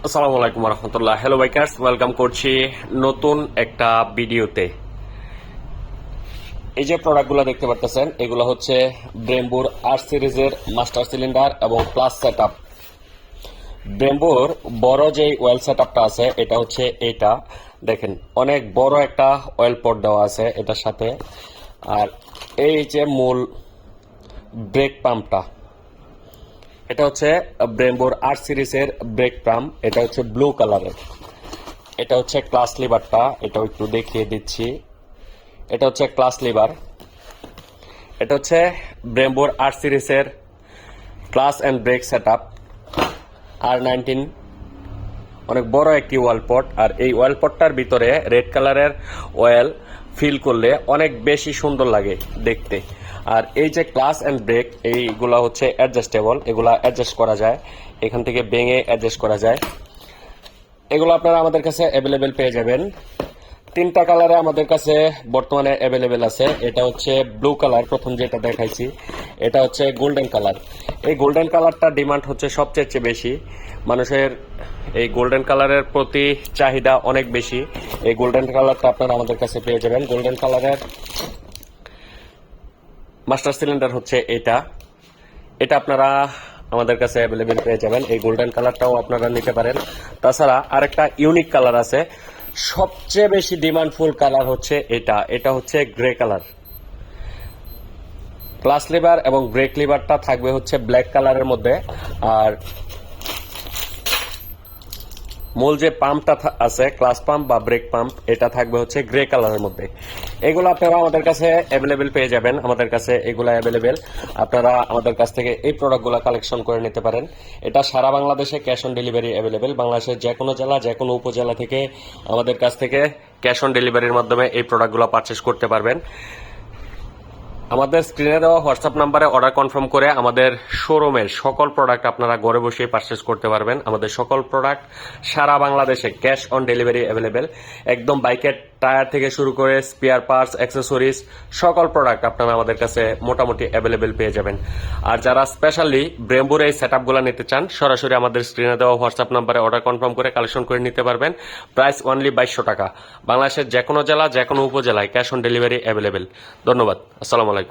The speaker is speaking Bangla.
আসসালামু আলাইকুম রহমতুল্লাহ। হ্যালো বাইকার্স, ওয়েলকাম করছি নতুন একটা ভিডিওতে। এই যে প্রোডাক্টগুলো দেখতে পাচ্ছেন, এগুলো হচ্ছে ব্রেম্বোর আর সিরিজের মাস্টার সিলিন্ডার এবং প্লাস সেট আপ। ব্রেম্বোর বড় যে ওয়েল সেট আপটা আছে, এটা হচ্ছে এটা দেখেন, অনেক বড় একটা অয়েল পট দেওয়া আছে এটার সাথে। আর এই যে মূল ব্রেক পাম্পটা, এটা হচ্ছে ব্রেম্বোর আর সিরিজের ব্রেক পাম্প। এটা হচ্ছে ব্লু কালারের। এটা হচ্ছে ক্লাস লিভারটা, এটাও একটু দেখিয়ে দিচ্ছি। এটা হচ্ছে ক্লাস লিভার। এটা হচ্ছে ব্রেম্বোর আর সিরিজের class and break set up R19, অনেক বড় একটি ওয়েল পট। আর এই ওয়েল পটটার ভিতরে রেড কালারের অয়েল ফিল করলে অনেক বেশি সুন্দর লাগে দেখতে। আর এই যে ক্লাস অ্যান্ড ব্রেক, এইগুলা হচ্ছে অ্যাডজাস্টেবল, এগুলা অ্যাডজাস্ট করা যায়, এখান থেকে ভেঙে অ্যাডজাস্ট করা যায়। এগুলো আপনারা আমাদের কাছে অ্যাভেলেবেল পেয়ে যাবেন। তিনটা কালারে আমাদের কাছে বর্তমানে অ্যাভেলেবেল আছে। এটা হচ্ছে ব্লু কালার, প্রথম যেটা দেখাইছি। এটা হচ্ছে গোল্ডেন কালার। এই গোল্ডেন কালারটা ডিমান্ড হচ্ছে সবচেয়ে বেশি। মানুষের এই গোল্ডেন কালারের প্রতি চাহিদা অনেক বেশি। এই গোল্ডেন কালারটা আপনারা আমাদের কাছে পেয়ে যাবেন। গোল্ডেন কালারের মাস্টার সিলিন্ডার হচ্ছে এটা। এটা আপনারা আমাদের কাছে অ্যাভেলেবেল পেয়ে যাবেন। এই গোল্ডেন কালারটাও আপনারা নিতে পারেন। তাছাড়া আরেকটা ইউনিক কালার আছে, সবচেয়ে বেশি ডিমান্ডফুল কালার হচ্ছে এটা। এটা হচ্ছে গ্রে কালার। ক্লাস লিভার এবং ব্রেক লিভারটা থাকবে হচ্ছে ব্ল্যাক কালারের মধ্যে, আর মূল যে পাম্পটা আছে, ক্লাস পাম্প বা ব্রেক পাম্প, এটা থাকবে হচ্ছে গ্রে কালারের মধ্যে। এগুলো আপনারা আমাদের কাছে অ্যাভেলেবেল পেয়ে যাবেন। আমাদের কাছে এগুলো অ্যাভেলেবেল। আপনারা আমাদের কাছ থেকে এই প্রোডাক্টগুলো কালেকশন করে নিতে পারেন। এটা সারা বাংলাদেশে ক্যাশ অন ডেলিভারি অ্যাভেলেবেল। বাংলাদেশের যে কোনো জেলা, যে কোনো উপজেলা থেকে আমাদের কাছ থেকে ক্যাশ অন ডেলিভারির মাধ্যমে এই প্রোডাক্টগুলো পারচেস করতে পারবেন। আমাদের স্ক্রিনে দেওয়া হোয়াটসঅ্যাপ নাম্বারে অর্ডার কনফার্ম করে আমাদের শোরুমের সকল প্রোডাক্ট আপনারা ঘরে বসেই পারচেস করতে পারবেন। আমাদের সকল প্রোডাক্ট সারা বাংলাদেশে ক্যাশ অন ডেলিভারি অ্যাভেলেবেল। একদম বাইকের টায়ার থেকে শুরু করে স্পেয়ার পার্টস, অ্যাক্সেসরিজ, সকল প্রোডাক্ট আপনারা আমাদের কাছে মোটামুটি অ্যাভেলেবেল পেয়ে যাবেন। আর যারা স্পেশালি ব্রেম্বোর এই সেট আপগুলো নিতে চান, সরাসরি আমাদের স্ক্রিনে দেওয়া হোয়াটসঅ্যাপ নাম্বারে অর্ডার কনফার্ম করে কালেকশন করে নিতে পারবেন। প্রাইস অনলি 2200 টাকা। বাংলাদেশের যে কোনো জেলা, যে কোনো উপজেলায় ক্যাশ অন ডেলিভারি অ্যাভেলেবেল। ধন্যবাদ। আসসালামু আলাইকুম।